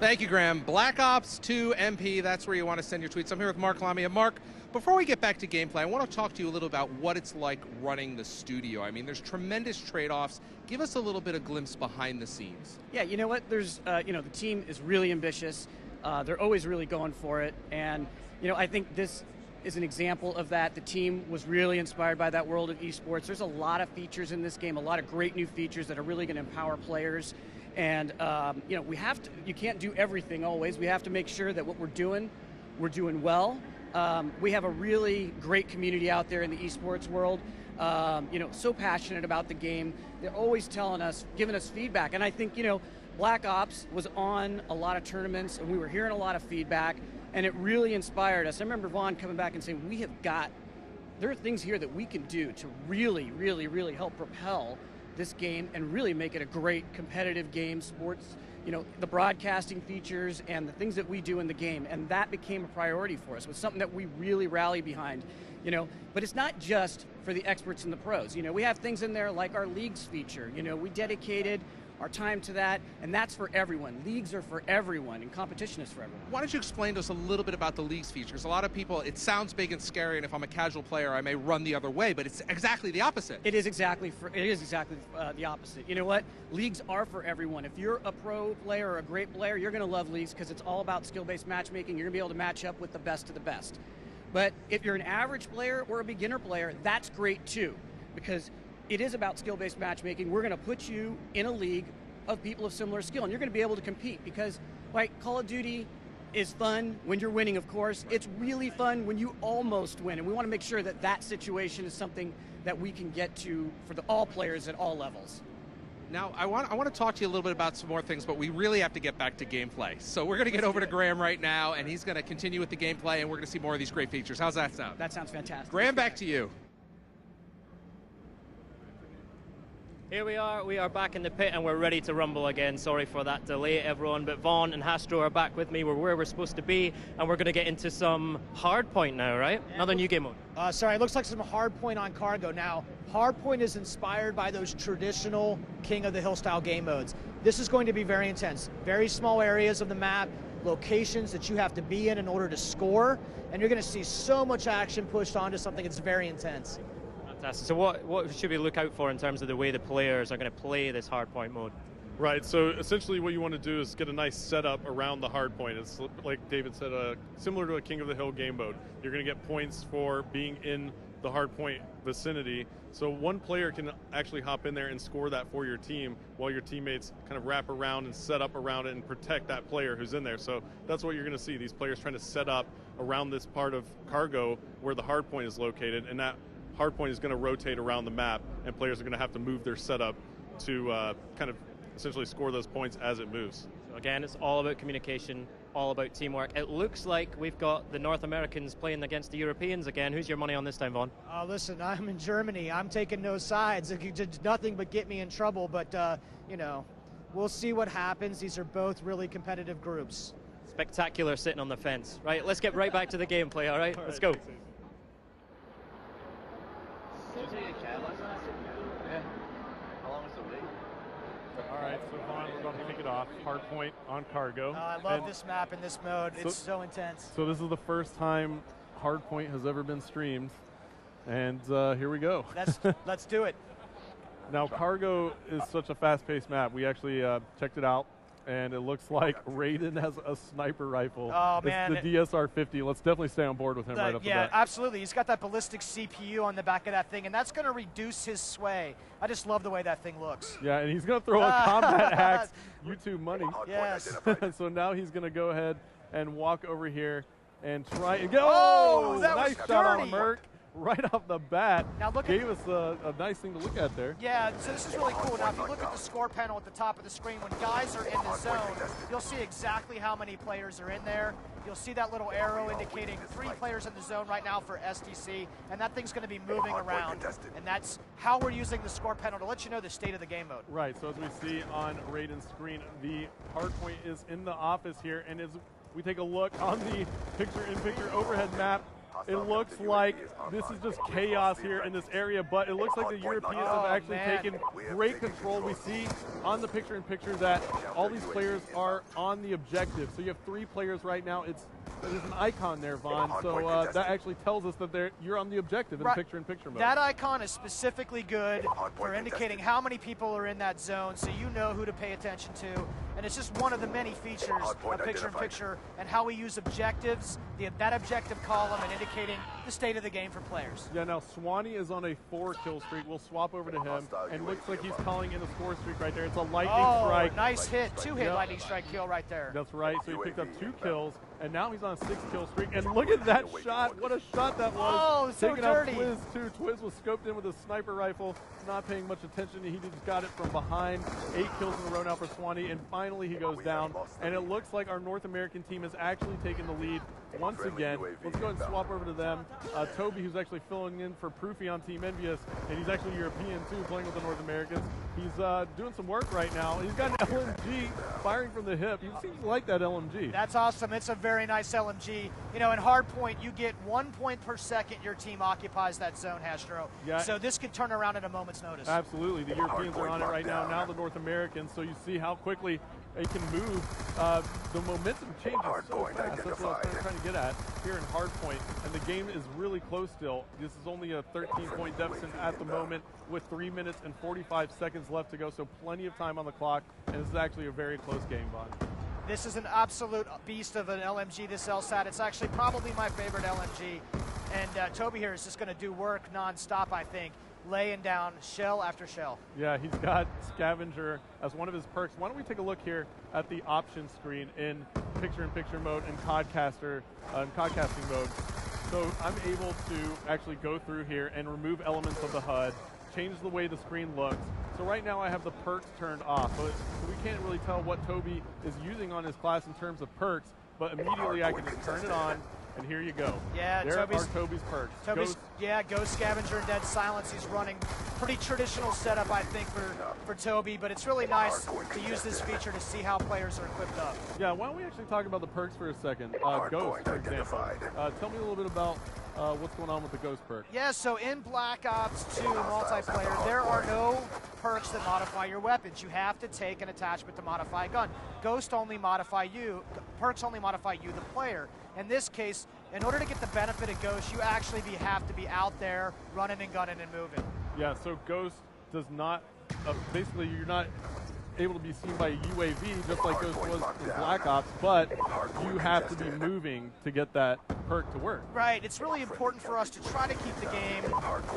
Thank you, Graham. Black Ops 2 MP, that's where you want to send your tweets. I'm here with Mark Lamia. Mark, before we get back to gameplay, I want to talk to you a little about what it's like running the studio. I mean, there's tremendous trade-offs. Give us a little bit of glimpse behind the scenes. Yeah, you know what? There's, the team is really ambitious. They're always really going for it. And, I think this is an example of that. The team was really inspired by that world of esports. There's a lot of features in this game, a lot of great new features that are really going to empower players. And you can't do everything always. We have to make sure that what we're doing well. We have a really great community out there in the esports world. So passionate about the game. They're always telling us, giving us feedback. And I think, Black Ops was on a lot of tournaments, and we were hearing a lot of feedback, and it really inspired us. I remember Vaughn coming back and saying, there are things here that we can do to really, really, really help propel this game and really make it a great competitive game, sports, the broadcasting features and the things that we do in the game, and that became a priority for us. It was something that we really rally behind, but it's not just for the experts and the pros. We have things in there like our leagues feature. We dedicated our time to that, and that's for everyone. Leagues are for everyone, and competition is for everyone. Why don't you explain to us a little bit about the leagues features? A lot of people, it sounds big and scary, and if I'm a casual player, I may run the other way, but it's exactly the opposite. It is exactly the opposite. You know what? Leagues are for everyone. If you're a pro player or a great player, you're going to love leagues because it's all about skill-based matchmaking. You're going to be able to match up with the best of the best. But if you're an average player or a beginner player, that's great too, because it is about skill-based matchmaking. We're going to put you in a league of people of similar skill, and you're going to be able to compete because, Call of Duty is fun when you're winning, of course. It's really fun when you almost win, and we want to make sure that that situation is something that we can get to for all players at all levels. Now, I want to talk to you a little bit about some more things, but we really have to get back to gameplay. So we're going to get over to Graham right now, and he's going to continue with the gameplay, and we're going to see more of these great features. How's that sound? That sounds fantastic. Graham, back to you. Here we are back in the pit and we're ready to rumble again. Sorry for that delay, everyone, but Vaughn and Hastro are back with me. We're where we're supposed to be, and we're going to get into some hardpoint now, right? Yeah. Another new game mode. Sorry, it looks like some hardpoint on cargo. Now, hardpoint is inspired by those traditional King of the Hill style game modes. This is going to be very intense. Very small areas of the map, locations that you have to be in order to score, and you're going to see so much action pushed onto something that's very intense. Fantastic. So what should we look out for in terms of the way the players are going to play this hardpoint mode? Right, so essentially what you want to do is get a nice setup around the hardpoint. It's like David said, similar to a King of the Hill game mode. You're going to get points for being in the hardpoint vicinity. So one player can actually hop in there and score that for your team while your teammates kind of wrap around and set up around it and protect that player who's in there. So that's what you're going to see, these players trying to set up around this part of cargo where the hardpoint is located, and that hardpoint is going to rotate around the map, and players are going to have to move their setup to kind of essentially score those points as it moves. So again, it's all about communication, all about teamwork. It looks like we've got the North Americans playing against the Europeans again. Who's your money on this time, Vaughn? Listen, I'm in Germany. I'm taking no sides. It did nothing but get me in trouble, but, we'll see what happens. These are both really competitive groups. Spectacular sitting on the fence. Right, let's get right back to the gameplay, all right? Let's go. Alright, so Vaughn, we're going to kick it off. Hardpoint on cargo. I love this map and this mode. It's so intense. So this is the first time Hardpoint has ever been streamed, and here we go. Let's do it. Now, cargo is such a fast-paced map. We actually checked it out, and it looks like Raiden has a sniper rifle. Oh, man. It's the DSR-50. Let's definitely stay on board with him right off the bat. Yeah, absolutely. He's got that ballistic CPU on the back of that thing, and that's going to reduce his sway. I just love the way that thing looks. Yeah, and he's going to throw a combat axe. YouTube money. Yes. So now he's going to go ahead and walk over here and try and get. Oh, that nice was shot dirty. on Merc. Right off the bat, now look gave us a nice thing to look at there. Yeah, so this is really cool. Now, if you look at the score panel at the top of the screen, when guys are in the zone, you'll see exactly how many players are in there. You'll see that little arrow indicating 3 players in the zone right now for STC, and that thing's going to be moving around. And that's how we're using the score panel to let you know the state of the game mode. Right, so as we see on Raiden's screen, the hardpoint is in the office here, and as we take a look on the picture-in-picture overhead map, It looks like this is just chaos here in this area, but it looks like the Europeans have actually taken great control. We see on the picture-in-picture that all these players are on the objective. So you have 3 players right now. There's an icon there, Vaughn, so that actually tells us that you're on the objective in picture-in-picture mode. That icon is specifically good for indicating how many people are in that zone, so you know who to pay attention to. And it's just one of the many features of picture-in-picture and how we use objectives, that objective column, and indicating the state of the game for players. Yeah, now Swanee is on a 4-kill streak. We'll swap over to him, and looks like he's calling in a score streak right there. It's a lightning strike. Nice hit. 2-hit lightning strike kill right there. That's right. So he picked up 2 kills, and now he's on a 6-kill streak. And look at that shot. What a shot that was. Oh, so Taking dirty. out Twiz, too. Twiz was scoped in with a sniper rifle, not paying much attention. He just got it from behind. 8 kills in a row now for Swanee, and finally he goes down. And it looks like our North American team has actually taken the lead once again. Let's go ahead and swap over to them. Toby, who's actually filling in for Proofy on Team Envious, and he's actually European too, playing with the North Americans. He's doing some work right now. He's got an LMG firing from the hip. He seems to like that LMG. That's awesome. It's a very nice LMG. You know, in hardpoint, you get 1 point per second your team occupies that zone, Hastro. Yeah. So this could turn around at a moment's notice. Absolutely. The Europeans are on it right now. Now the North Americans. So you see how quickly they can move. The momentum changes so fast. That's what I was trying to get at here in hardpoint. And the game is really close still. This is only a 13-point deficit at the moment with 3 minutes and 45 seconds left to go. So plenty of time on the clock. And this is actually a very close game, Vaughn. This is an absolute beast of an LMG, this LSAT. It's actually probably my favorite LMG. And Toby here is just going to do work nonstop, I think, laying down shell after shell. Yeah, he's got Scavenger as one of his perks. Why don't we take a look here at the options screen in picture-in-picture mode and podcasting mode. So I'm able to actually go through here and remove elements of the HUD, change the way the screen looks. So right now I have the perks turned off, so we can't really tell what Toby is using on his class in terms of perks, but immediately I can just turn it on, and here you go. Yeah, there are Toby's perks. Ghost Scavenger and Dead Silence. He's running pretty traditional setup, I think, for Toby, but it's really nice to use this feature to see how players are equipped up. Yeah, why don't we actually talk about the perks for a second? Ghost, for example. Tell me a little bit about what's going on with the Ghost perk. Yeah, so in Black Ops 2 multiplayer, there are no perks that modify your weapons. You have to take an attachment to modify a gun. Ghost only modify you, perks only modify you, the player. In this case, in order to get the benefit of Ghost, you actually have to be out there running and gunning and moving. Yeah, so Ghost does not, basically you're not able to be seen by a UAV, just like Ghost was in Black Ops, but you have to be moving to get that perk to work. Right, it's really important for us to try to keep the game,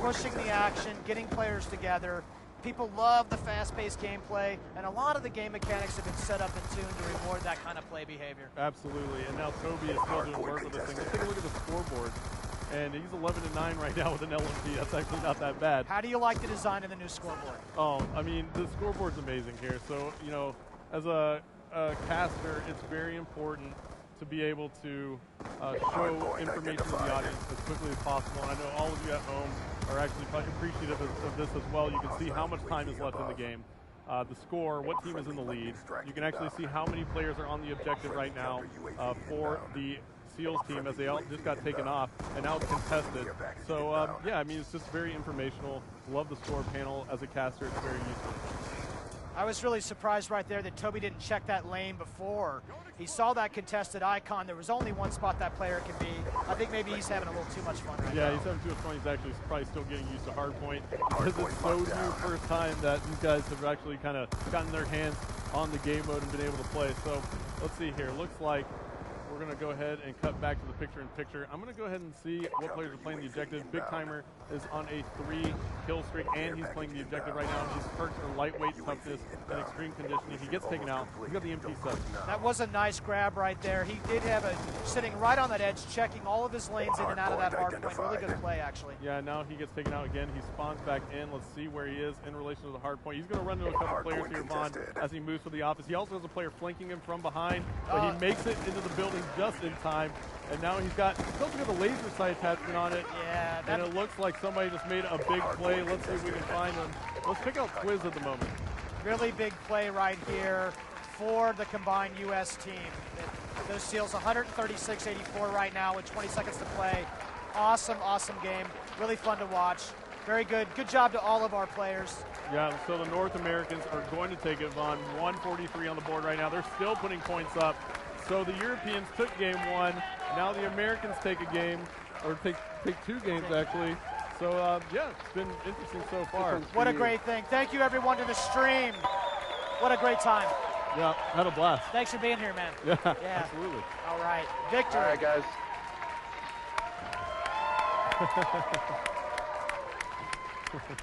pushing the action, getting players together. People love the fast-paced gameplay, and a lot of the game mechanics have been set up and tuned to reward that kind of play behavior. Absolutely, and now Toby is still doing work with this thing. Let's take a look at the scoreboard. And he's 11-9 right now with an LMG. That's actually not that bad. How do you like the design of the new scoreboard? Oh, I mean, the scoreboard's amazing here. So, you know, as a caster, it's very important to be able to show information to the audience as quickly as possible. And I know all of you at home are actually appreciative of this as well. You can see how much time is left in the game. The score, what team is in the lead. You can actually see how many players are on the objective right now for the SEALs team, as they all just got taken off, and now it's contested. So, yeah, I mean, it's just very informational. Love the score panel. As a caster, it's very useful. I was really surprised right there that Toby didn't check that lane before. He saw that contested icon. There was only one spot that player could be. I think maybe he's having a little too much fun right now. Yeah, he's having too much fun. He's actually probably still getting used to hardpoint because it's so new first time that these guys have actually kind of gotten their hands on the game mode and been able to play. So let's see here. Looks like we're going to go ahead and cut back to the picture-in-picture. I'm going to go ahead and see what players are playing the objective. Big Timer is on a 3-kill streak, and he's playing the objective right now. His perks are lightweight toughness and extreme conditioning. He gets taken out. He's got the MP7. That was a nice grab right there. He did have a sitting right on that edge, checking all of his lanes in and out of that hard point. Really good play, actually. Yeah, now he gets taken out again. He spawns back in. Let's see where he is in relation to the hard point. He's going to run into a couple players here, Vaughn, as he moves to the office. He also has a player flanking him from behind, but he makes it into the building just in time. And now he's also got a laser sight attachment on it. Yeah. And it looks like somebody just made a big play. Let's see if we can find him. Let's pick out Quiz at the moment. Really big play right here for the combined U.S. team. Those SEALs 136-84 right now with 20 seconds to play awesome, awesome game. Really fun to watch. Very good. Good job to all of our players. Yeah, so the North Americans are going to take it, Vaughn. 143 on the board right now. They're still putting points up. So the Europeans took game one. Now the Americans take a game, or take 2 games actually. So yeah, it's been interesting so far. What a great thing. Thank you everyone to the stream. What a great time. Yeah, had a blast. Thanks for being here, man. Yeah, Yeah. absolutely. All right. Victory. All right, guys.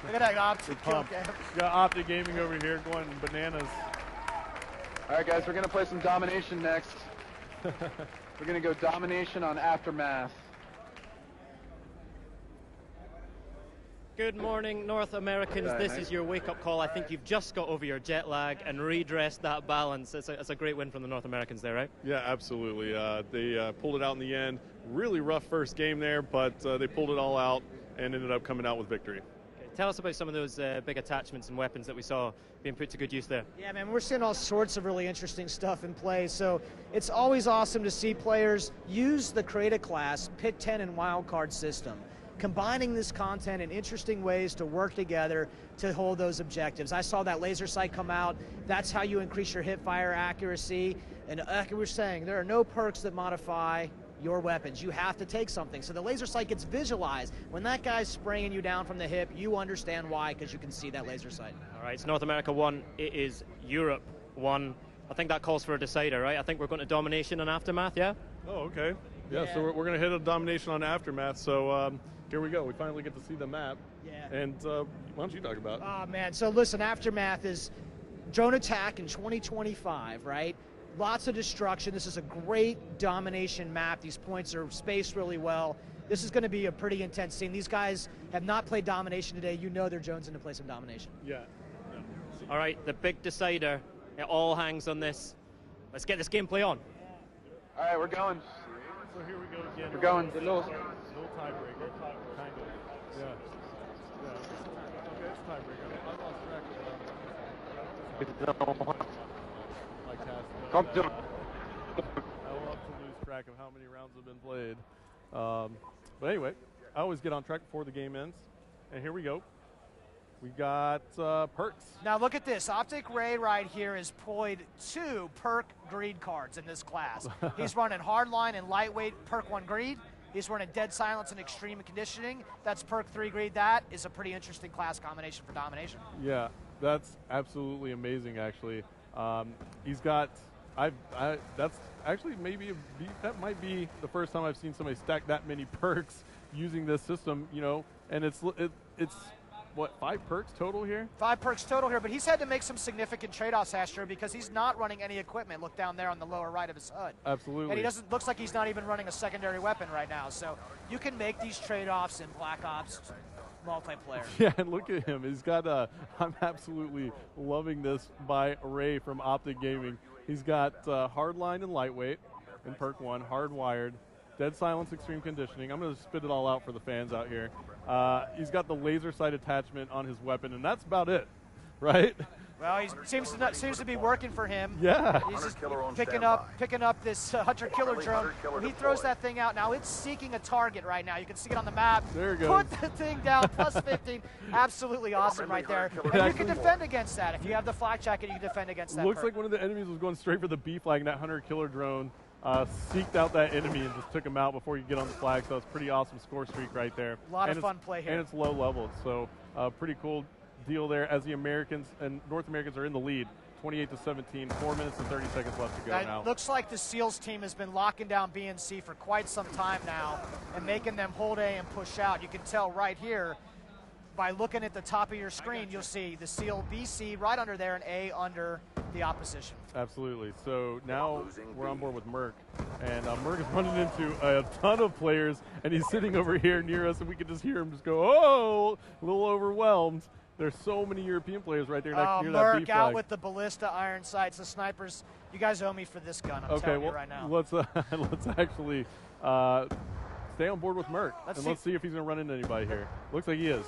Look at that optic kill Pump. game. Got Optic Gaming over here going bananas. All right, guys, we're going to play some Domination next. We're going to go Domination on Aftermath. Good morning, North Americans. Yeah, This nice. is your wake-up call. I think you've just got over your jet lag and redressed that balance. It's a great win from the North Americans there, right? Yeah, absolutely. They pulled it out in the end. Really rough first game there, but they pulled it all out and ended up coming out with victory. Okay, tell us about some of those big attachments and weapons that we saw being put to good use there. Yeah, man, we're seeing all sorts of really interesting stuff in play. So it's always awesome to see players use the Create a Class, Pick 10, and Wildcard system, combining this content in interesting ways to work together to hold those objectives. I saw that laser sight come out. That's how you increase your hip fire accuracy. And like we were saying, there are no perks that modify your weapons. You have to take something. So the laser sight gets visualized. When that guy's spraying you down from the hip, you understand why, because you can see that laser sight. All right, it's North America 1. It is Europe 1. I think that calls for a decider, right? I think we're going to Domination and Aftermath, yeah? Oh, okay. Yeah, so we're going to hit a Domination on Aftermath. So here we go. We finally get to see the map. Yeah. And why don't you talk about it? Oh, man. So listen, Aftermath is drone attack in 2025, right? Lots of destruction. This is a great domination map. These points are spaced really well. This is going to be a pretty intense scene. These guys have not played domination today. You know they're jonesing to play some domination. Yeah. All right, the big decider. It all hangs on this. Let's get this gameplay on. All right, we're going. So here we go again. We're going. No tiebreaker. Kind of. Yeah. Yeah. Okay, it's tiebreaker. I lost track of my cast. Come to. I will have to lose track of how many rounds have been played. But anyway, I always get on track before the game ends. And here we go. We got perks. Now look at this. Optic Ray right here has played 2 perk greed cards in this class. He's running hardline and lightweight perk 1 greed. He's running dead silence and extreme conditioning. That's perk 3 greed. That is a pretty interesting class combination for domination. Yeah, that's absolutely amazing. Actually, he's got. That's actually that might be the first time I've seen somebody stack that many perks using this system. You know, and it's what, 5 perks total here? 5 perks total here, but he's had to make some significant trade-offs, Astro, because he's not running any equipment. Look down there on the lower right of his HUD. Absolutely. And he doesn't. Looks like he's not even running a secondary weapon right now. So you can make these trade-offs in Black Ops multiplayer. Yeah, and look at him. He's got I'm absolutely loving this by Ray from Optic Gaming. He's got hardline and lightweight in perk 1, hardwired, dead silence, extreme conditioning. I'm going to spit it all out for the fans out here. He's got the laser sight attachment on his weapon, and that's about it, right? Well, he seems to be working for him. Yeah. He's just picking up this hunter-killer drone. When he throws that thing out, now it's seeking a target right now. You can see it on the map. There it goes. Put the thing down, plus 15. Absolutely awesome right there. And you can defend against that. If you have the flak jacket, you can defend against that. Looks like one of the enemies was going straight for the B flag, and that hunter-killer drone seeked out that enemy and just took him out before you get on the flag. So it's pretty awesome score streak right there. A lot of fun play here. And it's low level, so pretty cool deal there as the Americans and North Americans are in the lead, 28-17, 4 minutes and 30 seconds left to go now. It looks like the SEALs team has been locking down B and C for quite some time now and making them hold A and push out. You can tell right here by looking at the top of your screen, you'll see the SEAL BC right under there and A under the opposition. Absolutely. So now we're on board with Merc, and Merc is running into a ton of players, and he's sitting over here near us, and we can just hear him just go, oh, a little overwhelmed. There's so many European players right there near that B Merc flag. out with the ballista iron sights. The snipers, you guys owe me for this gun, I'm telling you right now. Let's actually stay on board with Merc, let's see if he's going to run into anybody here. Looks like he is.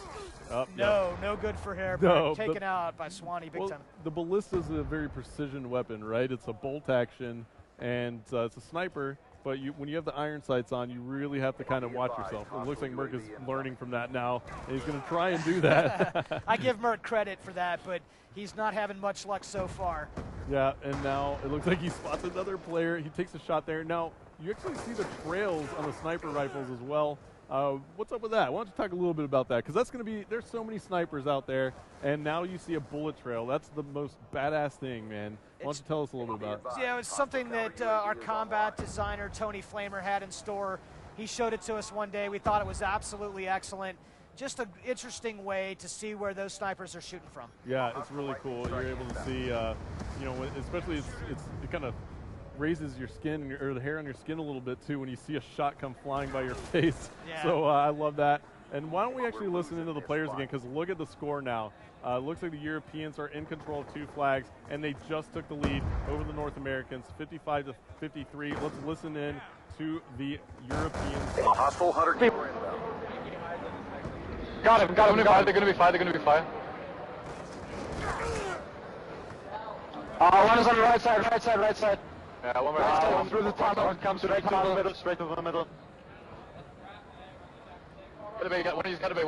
No good for hair. No, taken out by Swanee big time. The ballista is a very precision weapon, right? It's a bolt action, and it's a sniper, but when you have the iron sights on, you really have to kind of watch yourself. It looks like Merc is learning from that now, and he's going to try and do that. I give Merc credit for that, but he's not having much luck so far. Yeah, and now it looks like he spots another player. He takes a shot there. Now, you actually see the trails on the sniper rifles as well. What's up with that? Why don't you talk a little bit about that? Because that's going to be, there's so many snipers out there, and now you see a bullet trail. That's the most badass thing, man. Why don't you tell us a little bit about it? Yeah, it's something that our combat designer, Tony Flamer, had in store. He showed it to us one day. We thought it was absolutely excellent. Just an interesting way to see where those snipers are shooting from. Yeah, it's really cool. You're able to see, especially it kind of raises your skin or the hair on your skin a little bit too when you see a shot come flying by your face. Yeah. So I love that. And why don't we actually listen into the players again, because look at the score now. Looks like the Europeans are in control of 2 flags, and they just took the lead over the North Americans, 55 to 53. Let's listen in to the Europeans. Hostile hunter killer inbound. Got him. They're going to be fire. One is on the right side. Yeah, one through the tunnel. One comes straight to the middle. One of these got to be.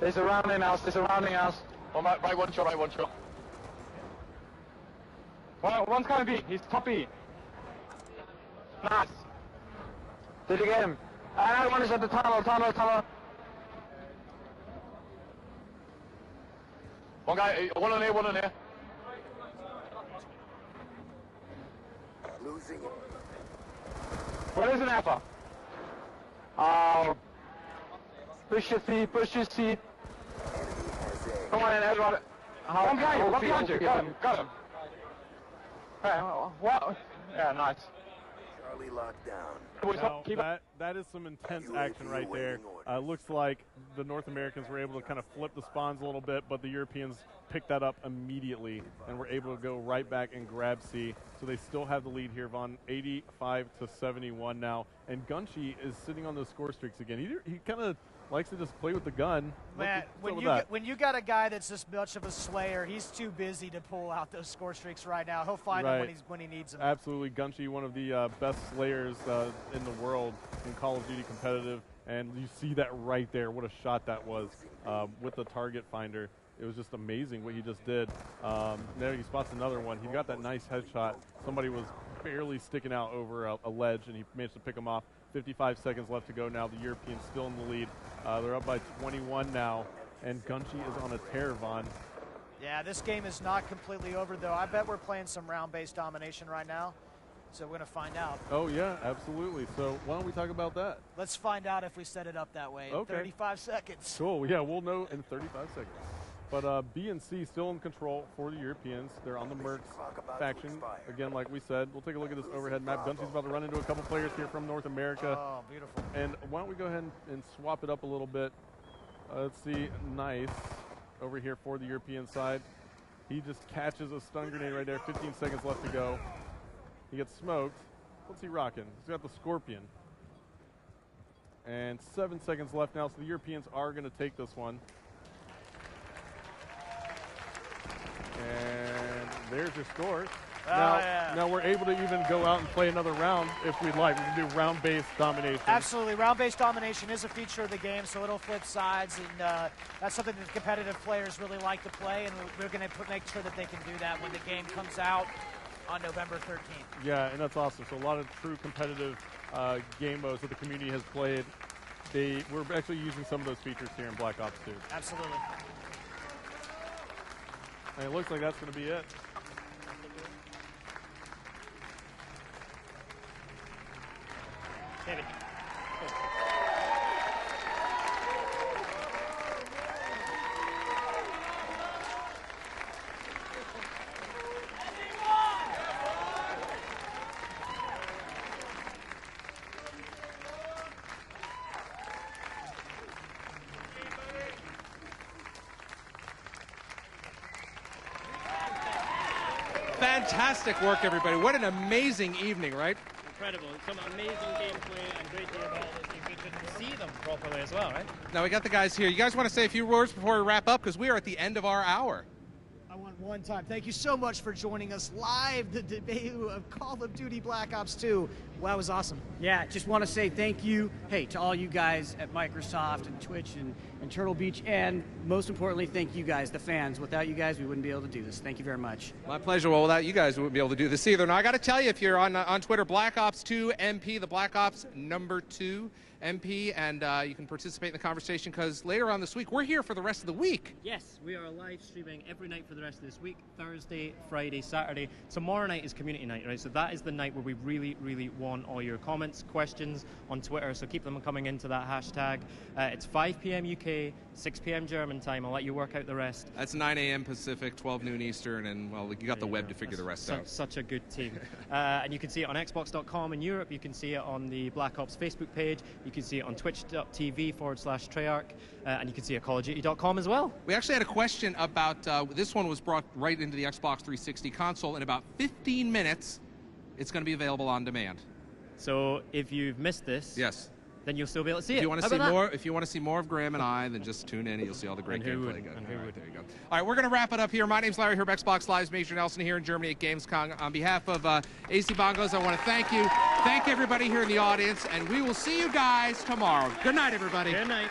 They're surrounding us. One shot. One's gonna be. He's top E. Nice. Did you get him? Another one is at the tunnel. One guy, one on here. Losing it. Where is an alpha? Oh. Push your seat. Come on in, everyone. One behind you. Got him. Hey, what? Yeah, nice. Charlie locked down. Now, that is some intense action right there. Looks like the North Americans were able to kind of flip the spawns a little bit, but the Europeans picked that up immediately and were able to go right back and grab C. So they still have the lead here, Vaughn, 85 to 71 now. And Gunshi is sitting on those score streaks again. He kind of likes to just play with the gun. Man, when you got a guy that's this much of a slayer, he's too busy to pull out those score streaks right now. He'll find them when he needs them. Absolutely. Gunshi, one of the best slayers in the world in Call of Duty competitive. And you see that right there. What a shot that was with the target finder. It was just amazing what he just did. There he spots another one. He got that nice headshot. Somebody was barely sticking out over a ledge, and he managed to pick him off. 55 seconds left to go now. The Europeans still in the lead. They're up by 21 now, and Gunshi is on a tear, Vaughn. Yeah, this game is not completely over, though. I bet we're playing some round-based domination right now, so we're going to find out. Oh, yeah, absolutely. So why don't we talk about that? Let's find out if we set it up that way in 35 seconds. Cool. Yeah, we'll know in 35 seconds. But B and C still in control for the Europeans. They're on the Mercs faction. Again, like we said, we'll take a look at this overhead map. Gunshi's about to run into a couple players here from North America. Oh, beautiful. And why don't we go ahead and swap it up a little bit. Let's see. Nice. Over here for the European side. He just catches a stun grenade right there. 15 seconds left to go. He gets smoked. What's he rocking? He's got the Scorpion. And 7 seconds left now, so the Europeans are going to take this one. And there's your score. Now we're able to even go out and play another round if we'd like. We can do round-based domination. Absolutely. Round-based domination is a feature of the game, so it'll flip sides, and that's something that competitive players really like to play, and we're going to make sure that they can do that when the game comes out on November 13th. Yeah, and that's awesome. So a lot of true competitive game modes that the community has played. We're actually using some of those features here in Black Ops 2. Absolutely. And it looks like that's going to be it. David. Fantastic work, everybody. What an amazing evening, right? Incredible. Some amazing gameplay and great to hear about this. You could see them properly as well, right? Now we got the guys here. You guys want to say a few words before we wrap up? Because we are at the end of our hour. I want One time. Thank you so much for joining us live, the debut of Call of Duty Black Ops 2. Wow, it was awesome. Yeah, just want to say thank you, hey, to all you guys at Microsoft and Twitch and Turtle Beach, and most importantly, thank you guys, the fans. Without you guys, we wouldn't be able to do this. Thank you very much. My pleasure. Well, without you guys, we wouldn't be able to do this either. Now, I got to tell you, if you're on Twitter, Black Ops 2 MP, the Black Ops #2 MP, and you can participate in the conversation because later on this week, we're here for the rest of the week. Yes, we are live streaming every night for the rest of this week, Thursday, Friday, Saturday. Tomorrow night is community night, right? So that is the night where we really, really want all your comments, questions on Twitter, so keep them coming into that hashtag. It's 5 p.m. UK, 6 p.m. German time. I'll let you work out the rest. That's 9 a.m. Pacific, 12 noon Eastern, and, well, you got the web to figure the rest out. Such a good team. And you can see it on Xbox.com in Europe. You can see it on the Black Ops Facebook page. You can see it on twitch.tv/Treyarch. And you can see it at CallOfDuty.com as well. We actually had a question about, this one was brought right into the Xbox 360 console. In about 15 minutes, it's going to be available on demand. So if you've missed this, yes, then you'll still be able to see if it. You want to see more, if you want to see more of Graham and I, then just tune in and you'll see all the great gameplay. There you go. All right, we're going to wrap it up here. My name's Larry Herb, Xbox Live's Major Nelson here in Germany at Gamescom. On behalf of AC Bongos, I want to thank you. Thank everybody here in the audience, and we will see you guys tomorrow. Good night, everybody. Good night.